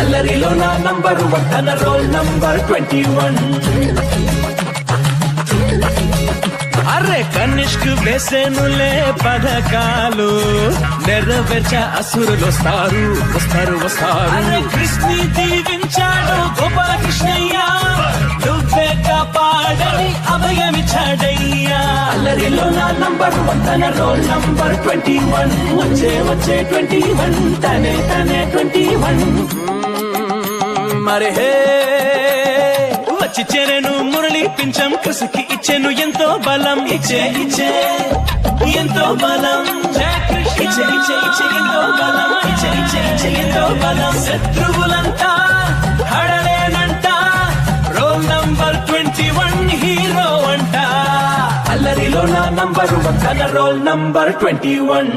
అల్లరిలో నా నంబర్ 1 తన roll number 21. అరే కనిష్క్ వేసేనులే పథకాలు నెరవేర్చ అసురులు వస్తారు వస్తారు వస్తారు. అరే కృష్ణి దీవించాడు గోపాలకృష్ణయ్య నువ్వే కాపాడని అభయమిచ్చాడయ్యా. అల్లరిలో నా నంబర్ 1 తన రోల్ నంబర్ 21. వచ్చే 21 తనే 21. మరి హే వచ్చి చేరెను మురళి పించం కసుకి ఇచ్చెను ఎంతో బలం ఇచ్చే ఎంతో బలం. ఇచ్చే ఎంతో బలం ఇచ్చే ఎంతో బలం. శత్రువులంతా హడలేనంట రోల్ నంబర్ 21 హీరో అంట. అల్లరిలో నా నంబర్ 1 తన రోల్ నంబర్ 21.